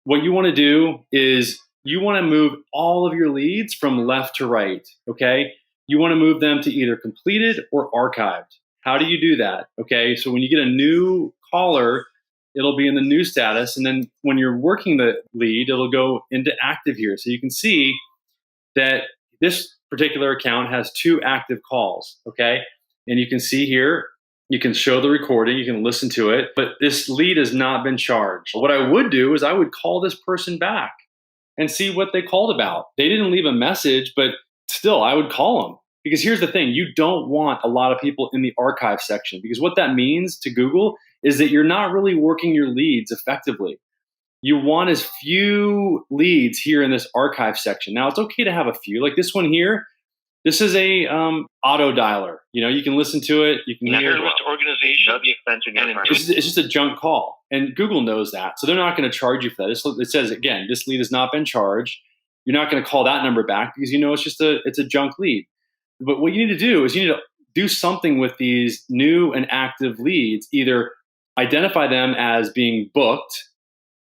what you want to do is you want to move all of your leads from left to right. Okay. You want to move them to either completed or archived. How do you do that? Okay. So when you get a new caller, it'll be in the new status. And then when you're working the lead, it'll go into active here. So you can see that this particular account has 2 active calls. Okay. And you can see here, you can show the recording, you can listen to it, but this lead has not been charged. What I would do is I would call this person back and see what they called about. They didn't leave a message, but still, I would call them. Because here's the thing, you don't want a lot of people in the archive section, because what that means to Google is that you're not really working your leads effectively. You want as few leads here in this archive section. Now, it's okay to have a few. Like this one here, this is a auto dialer. You know, you can listen to it. You can hear which organization, the extension. It's just a junk call, and Google knows that, so they're not going to charge you for that. It says again, this lead has not been charged. You're not going to call that number back because you know it's a junk lead. But what you need to do is you need to do something with these new and active leads. Either identify them as being booked,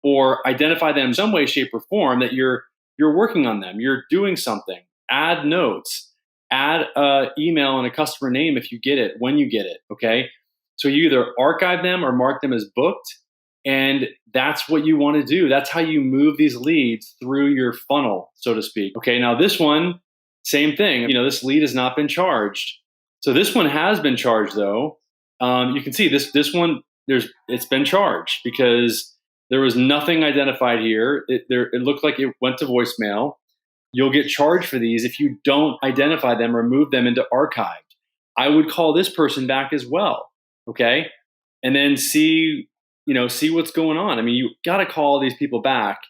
or identify them in some way, shape, or form that you're working on them. You're doing something. Add notes. Add an email and a customer name if you get it, when you get it, okay? So you either archive them or mark them as booked, and that's what you want to do. That's how you move these leads through your funnel, so to speak. Okay, now this one, same thing. You know, this lead has not been charged. So this one has been charged though. You can see this one, it's been charged because there was nothing identified here. It looked like it went to voicemail. You'll get charged for these if you don't identify them or move them into archived. I would call this person back as well, okay? And then see what's going on. I mean, you got to call these people back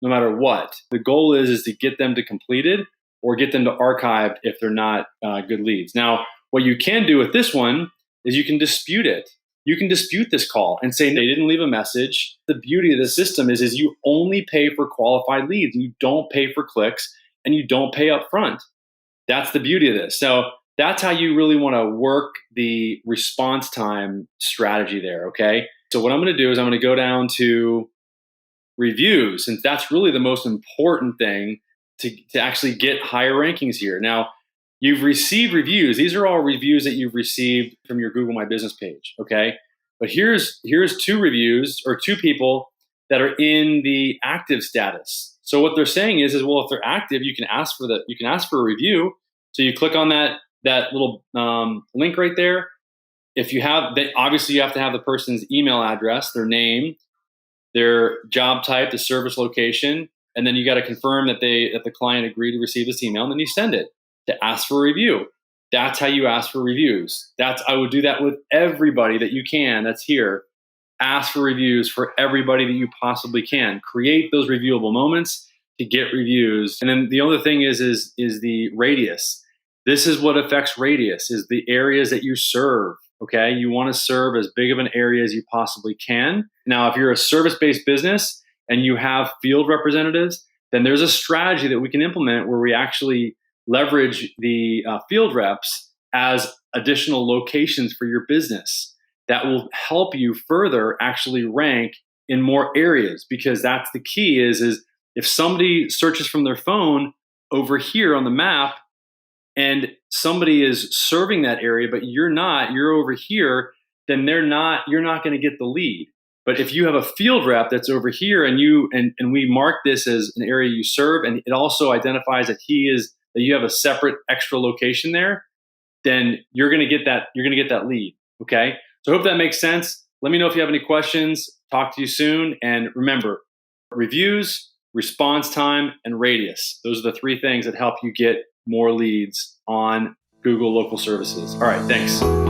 no matter what. The goal is to get them to completed or get them to archived if they're not good leads. Now, what you can do with this one is you can dispute it. You can dispute this call and say they didn't leave a message. The beauty of the system is you only pay for qualified leads. You don't pay for clicks, and you don't pay up front. That's the beauty of this. So that's how you really want to work the response time strategy there, okay? So what I'm going to do is I'm going to go down to reviews, since that's really the most important thing to actually get higher rankings here. Now, you've received reviews. These are all reviews that you've received from your Google My Business page, okay? But here's 2 reviews, or 2 people that are in the active status. So what they're saying is well, if they're active, you can ask for a review. So you click on that little link right there. If you have, obviously you have to have the person's email address, their name, their job type, the service location, and then you got to confirm that the client agreed to receive this email, and then you send it to ask for a review. That's how you ask for reviews. I would do that with everybody that you can that's here. Ask for reviews for everybody that you possibly can. Create those reviewable moments to get reviews. And then the other thing is the radius. This is what affects radius, is the areas that you serve. Okay, you want to serve as big of an area as you possibly can. Now, if you're a service-based business and you have field representatives, then there's a strategy that we can implement where we actually leverage the field reps as additional locations for your business. That will help you further actually rank in more areas, because that's the key is if somebody searches from their phone over here on the map and somebody is serving that area, but you're over here, then you're not going to get the lead. But if you have a field rep that's over here and we mark this as an area you serve, and it also identifies that you have a separate extra location there, then you're going to get that lead. Okay. So I hope that makes sense. Let me know if you have any questions. Talk to you soon. And remember, reviews, response time, and radius. Those are the 3 things that help you get more leads on Google Local Services. All right, thanks.